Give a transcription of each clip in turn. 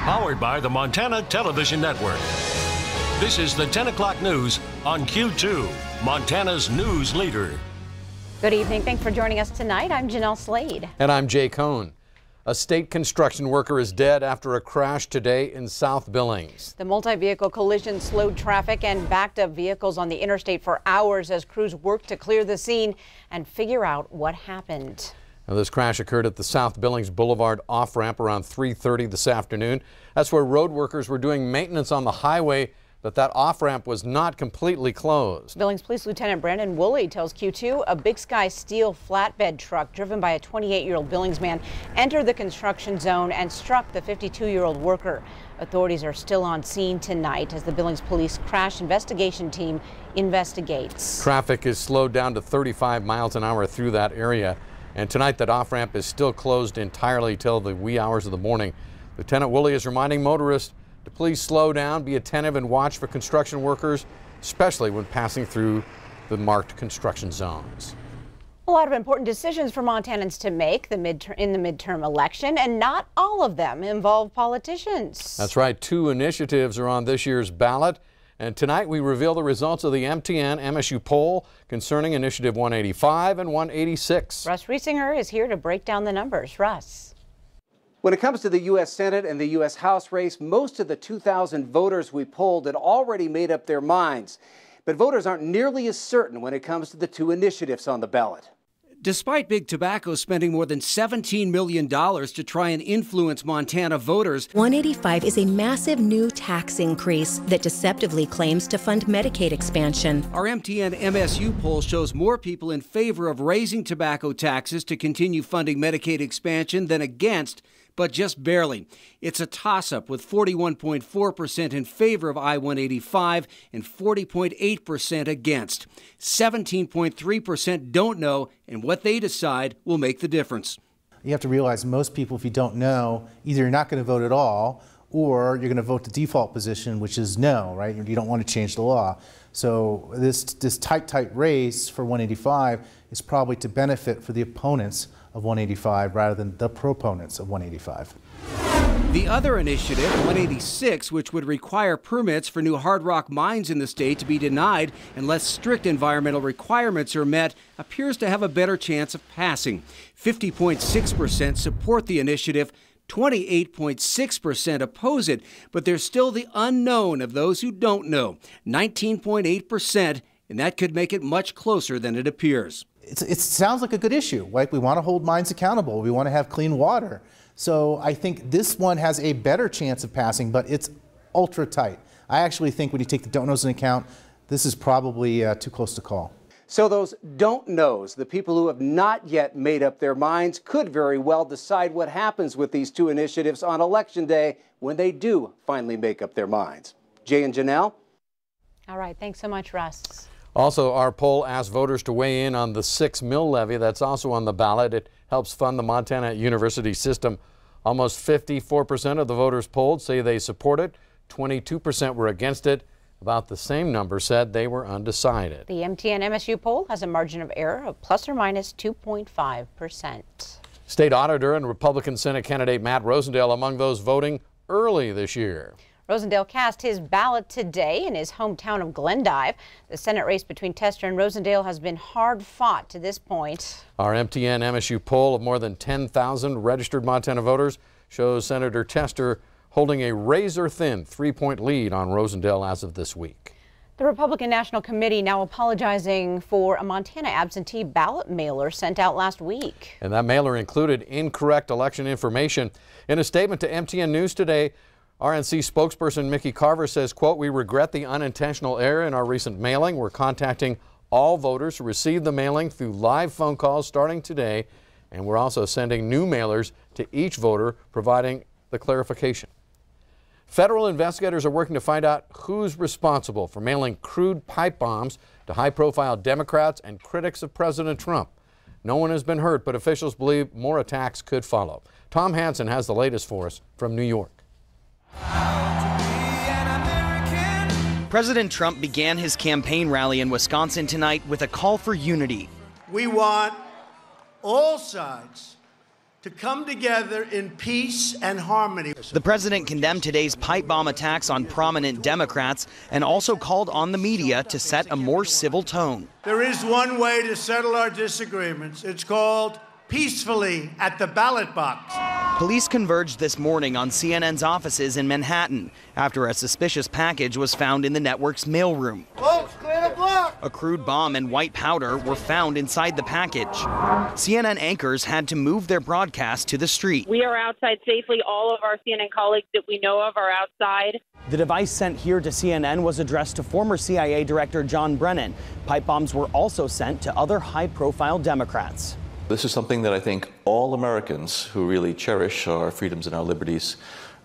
Powered by the Montana Television Network. This is the 10 o'clock news on Q2, Montana's news leader. Good evening. Thanks for joining us tonight. I'm Jeanelle Slade. And I'm Jay Cohn. A state construction worker is dead after a crash today in South Billings. The multi-vehicle collision slowed traffic and backed up vehicles on the interstate for hours as crews worked to clear the scene and figure out what happened. Now, this crash occurred at the South Billings Boulevard off-ramp around 3:30 this afternoon. That's where road workers were doing maintenance on the highway, but that off-ramp was not completely closed. Billings Police Lieutenant Brandon Woolley tells Q2 a Big Sky steel flatbed truck driven by a 28-year-old Billings man entered the construction zone and struck the 52-year-old worker. Authorities are still on scene tonight as the Billings Police Crash Investigation Team investigates. Traffic is slowed down to 35 miles an hour through that area. And tonight that off-ramp is still closed entirely till the wee hours of the morning. Lieutenant Woolley is reminding motorists to please slow down, be attentive, and watch for construction workers, especially when passing through the marked construction zones. A lot of important decisions for Montanans to make in the midterm election, and not all of them involve politicians. That's right. 2 initiatives are on this year's ballot. And tonight we reveal the results of the MTN MSU poll concerning Initiative 185 and 186. Russ Riesinger is here to break down the numbers. Russ. When it comes to the U.S. Senate and the U.S. House race, most of the 2,000 voters we polled had already made up their minds. But voters aren't nearly as certain when it comes to the 2 initiatives on the ballot. Despite Big Tobacco spending more than $17 million to try and influence Montana voters, 185 is a massive new tax increase that deceptively claims to fund Medicaid expansion. Our MTN MSU poll shows more people in favor of raising tobacco taxes to continue funding Medicaid expansion than against, but just barely. It's a toss-up with 41.4% in favor of I-185 and 40.8% against. 17.3% don't know, and what they decide will make the difference. You have to realize most people, if you don't know, either you're not going to vote at all or you're going to vote the default position, which is no, right? You don't want to change the law. So this tight race for 185 is probably to benefit for the opponents of 185 rather than the proponents of 185. The other initiative, 186, which would require permits for new hard rock mines in the state to be denied unless strict environmental requirements are met, appears to have a better chance of passing. 50.6% support the initiative, 28.6% oppose it, but there's still the unknown of those who don't know, 19.8%, and that could make it much closer than it appears. It sounds like a good issue. Like, we want to hold mines accountable. We want to have clean water. So I think this one has a better chance of passing, but it's ultra tight. I actually think when you take the don't knows into account, this is probably too close to call. So those don't knows, the people who have not yet made up their minds, could very well decide what happens with these 2 initiatives on Election Day when they do finally make up their minds. Jay and Jeanelle? All right. Thanks so much, Russ. Also, our poll asked voters to weigh in on the 6 mill levy that's also on the ballot. It helps fund the Montana University system. Almost 54% of the voters polled say they support it. 22% were against it. About the same number said they were undecided. The MTN MSU poll has a margin of error of plus or minus 2.5%. State Auditor and Republican Senate candidate Matt Rosendale among those voting early this year. Rosendale cast his ballot today in his hometown of Glendive. The Senate race between Tester and Rosendale has been hard fought to this point. Our MTN MSU poll of more than 10,000 registered Montana voters shows Senator Tester holding a razor-thin 3-point lead on Rosendale as of this week. The Republican National Committee now apologizing for a Montana absentee ballot mailer sent out last week. And that mailer included incorrect election information. In a statement to MTN News today, RNC spokesperson Mickey Carver says, quote, "We regret the unintentional error in our recent mailing. We're contacting all voters who received the mailing through live phone calls starting today, and we're also sending new mailers to each voter providing the clarification." Federal investigators are working to find out who's responsible for mailing crude pipe bombs to high-profile Democrats and critics of President Trump. No one has been hurt, but officials believe more attacks could follow. Tom Hansen has the latest for us from New York. President Trump began his campaign rally in Wisconsin tonight with a call for unity. We want all sides to come together in peace and harmony. The president condemned today's pipe bomb attacks on prominent Democrats and also called on the media to set a more civil tone. There is one way to settle our disagreements. It's called peacefully at the ballot box. Police converged this morning on CNN's offices in Manhattan after a suspicious package was found in the network's mailroom. Folks, clear the block! A crude bomb and white powder were found inside the package. CNN anchors had to move their broadcast to the street. We are outside safely. All of our CNN colleagues that we know of are outside. The device sent here to CNN was addressed to former CIA Director John Brennan. Pipe bombs were also sent to other high-profile Democrats. This is something that I think all Americans who really cherish our freedoms and our liberties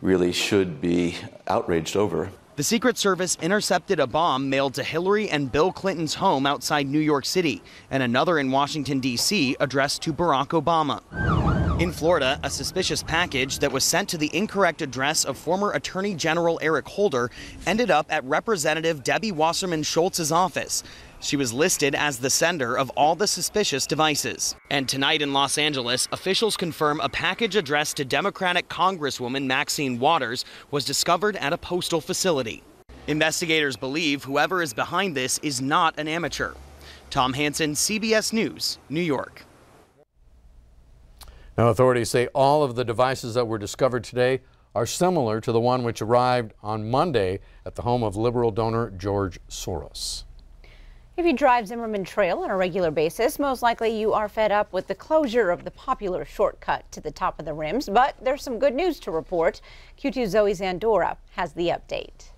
really should be outraged over. The Secret Service intercepted a bomb mailed to Hillary and Bill Clinton's home outside New York City, and another in Washington, D.C., addressed to Barack Obama. In Florida, a suspicious package that was sent to the incorrect address of former Attorney General Eric Holder ended up at Representative Debbie Wasserman Schultz's office. She was listed as the sender of all the suspicious devices. And tonight in Los Angeles, officials confirm a package addressed to Democratic Congresswoman Maxine Waters was discovered at a postal facility. Investigators believe whoever is behind this is not an amateur. Tom Hansen, CBS News, New York. Now, authorities say all of the devices that were discovered today are similar to the one which arrived on Monday at the home of liberal donor George Soros. If you drive Zimmerman Trail on a regular basis, most likely you are fed up with the closure of the popular shortcut to the top of the rims, but there's some good news to report. Q2's Zoe Zandora has the update.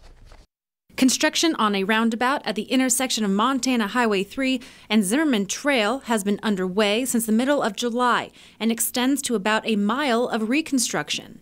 Construction on a roundabout at the intersection of Montana Highway 3 and Zimmerman Trail has been underway since the middle of July and extends to about a mile of reconstruction.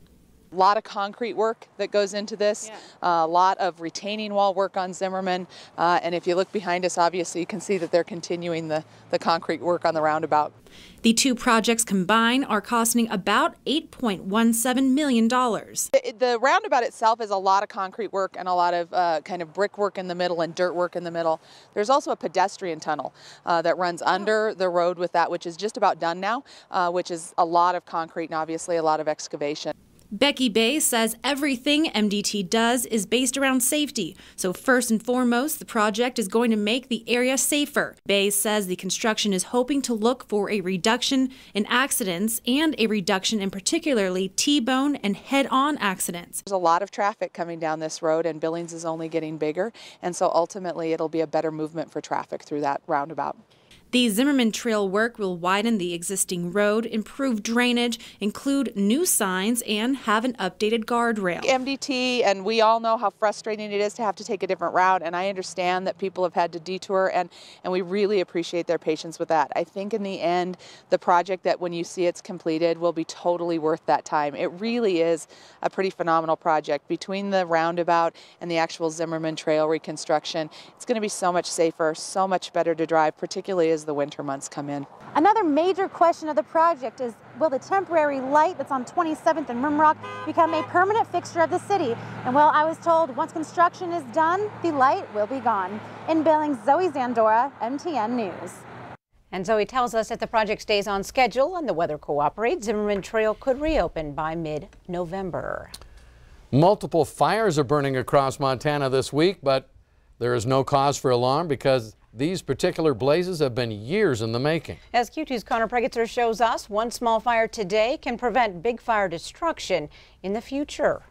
A lot of concrete work that goes into this, a lot of retaining wall work on Zimmerman, and if you look behind us, obviously you can see that they're continuing the concrete work on the roundabout. The two projects combined are costing about $8.17 million. The roundabout itself is a lot of concrete work and a lot of kind of brick work in the middle and dirt work in the middle. There's also a pedestrian tunnel that runs under the road with that, which is just about done now, which is a lot of concrete and obviously a lot of excavation. Becky Bay says everything MDT does is based around safety. So first and foremost, the project is going to make the area safer. Bay says the construction is hoping to look for a reduction in accidents and a reduction in particularly T-bone and head-on accidents. There's a lot of traffic coming down this road and Billings is only getting bigger, and so ultimately it'll be a better movement for traffic through that roundabout. The Zimmerman Trail work will widen the existing road, improve drainage, include new signs, and have an updated guardrail. MDT, and we all know how frustrating it is to have to take a different route, and I understand that people have had to detour, and we really appreciate their patience with that. I think in the end, the project that when you see it's completed will be totally worth that time. It really is a pretty phenomenal project. Between the roundabout and the actual Zimmerman Trail reconstruction, it's going to be so much safer, so much better to drive, particularly as the winter months come in. Another major question of the project is, will the temporary light that's on 27th and Rimrock become a permanent fixture of the city? And well, I was told once construction is done, the light will be gone. In Billings, Zoe Zandora, MTN News. And Zoe tells us if the project stays on schedule and the weather cooperates, Zimmerman Trail could reopen by mid-November. Multiple fires are burning across Montana this week, but there is no cause for alarm because these particular blazes have been years in the making. As Q2's Connor Pregetzer shows us, one small fire today can prevent big fire destruction in the future.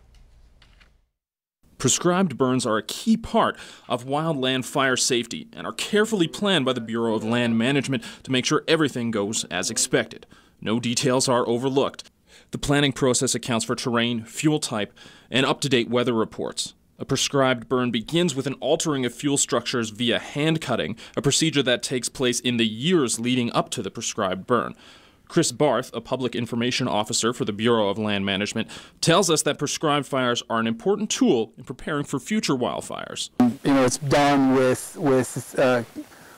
Prescribed burns are a key part of wildland fire safety and are carefully planned by the Bureau of Land Management to make sure everything goes as expected. No details are overlooked. The planning process accounts for terrain, fuel type, and up-to-date weather reports. A prescribed burn begins with an altering of fuel structures via hand cutting, a procedure that takes place in the years leading up to the prescribed burn. Chris Barth, a public information officer for the Bureau of Land Management, tells us that prescribed fires are an important tool in preparing for future wildfires. You know, it's done with a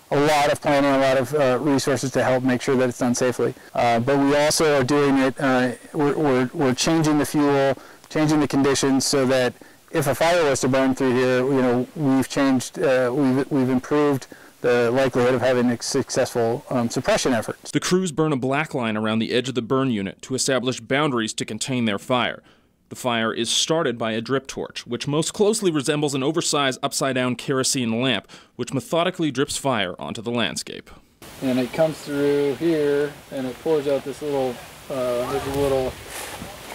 lot of planning, a lot of resources to help make sure that it's done safely. But we also are doing it, we're changing the fuel, changing the conditions so that if a fire was to burn through here, you know, we've changed, we've improved the likelihood of having a successful suppression effort. The crews burn a black line around the edge of the burn unit to establish boundaries to contain their fire. The fire is started by a drip torch, which most closely resembles an oversized upside-down kerosene lamp, which methodically drips fire onto the landscape. And it comes through here, and it pours out this little, there's a little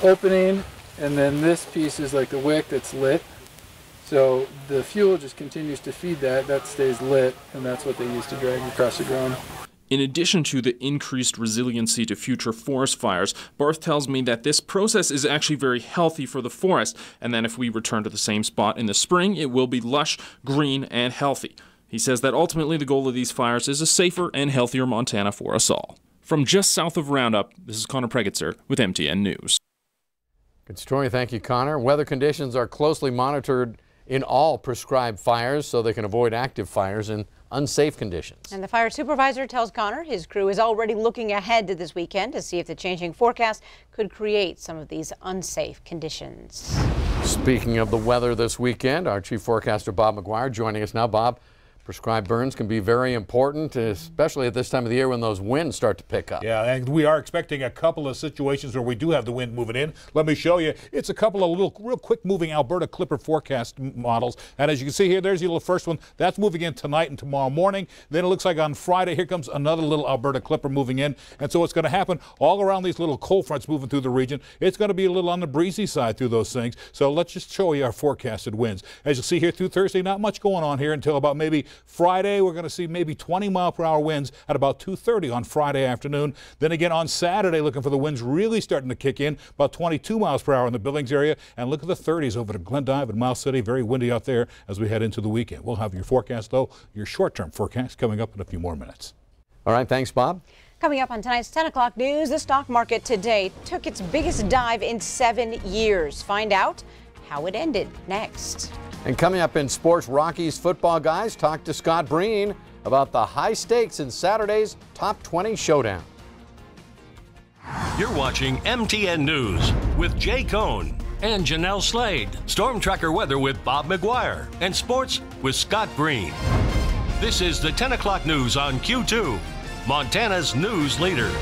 opening, and then this piece is like the wick that's lit. So the fuel just continues to feed that stays lit, and that's what they use to drag across the ground. In addition to the increased resiliency to future forest fires, Barth tells me that this process is actually very healthy for the forest, and that if we return to the same spot in the spring, it will be lush, green, and healthy. He says that ultimately the goal of these fires is a safer and healthier Montana for us all. From just south of Roundup, this is Connor Pregitzer with MTN News. Good story. Thank you, Connor. Weather conditions are closely monitored in all prescribed fires so they can avoid active fires in unsafe conditions. And the fire supervisor tells Connor his crew is already looking ahead to this weekend to see if the changing forecast could create some of these unsafe conditions. Speaking of the weather this weekend, our chief forecaster Bob McGuire joining us now. Bob, prescribed burns can be very important, especially at this time of the year when those winds start to pick up. Yeah, and we are expecting a couple of situations where we do have the wind moving in. Let me show you. It's a couple of real quick moving Alberta Clipper forecast models. And as you can see here, there's your little first one. That's moving in tonight and tomorrow morning. Then it looks like on Friday, here comes another little Alberta Clipper moving in. And so what's going to happen all around these little cold fronts moving through the region, it's going to be a little on the breezy side through those things. So let's just show you our forecasted winds. As you see here through Thursday, not much going on here until about maybe Friday. We're going to see maybe 20-mile-per-hour winds at about 2:30 on Friday afternoon. Then again on Saturday, looking for the winds really starting to kick in, about 22 miles per hour in the Billings area. And look at the 30s over to Glendive and Miles City. Very windy out there as we head into the weekend. We'll have your forecast, though, your short-term forecast coming up in a few more minutes. All right, thanks, Bob. Coming up on tonight's 10 o'clock news, the stock market today took its biggest dive in 7 years. Find out how it ended next. And coming up in sports, Rockies football guys talk to Scott Breen about the high stakes in Saturday's Top 20 Showdown. You're watching MTN News with Jay Cohn and Jeanelle Slade. Storm Tracker weather with Bob McGuire and sports with Scott Breen. This is the 10 o'clock news on Q2, Montana's news leader.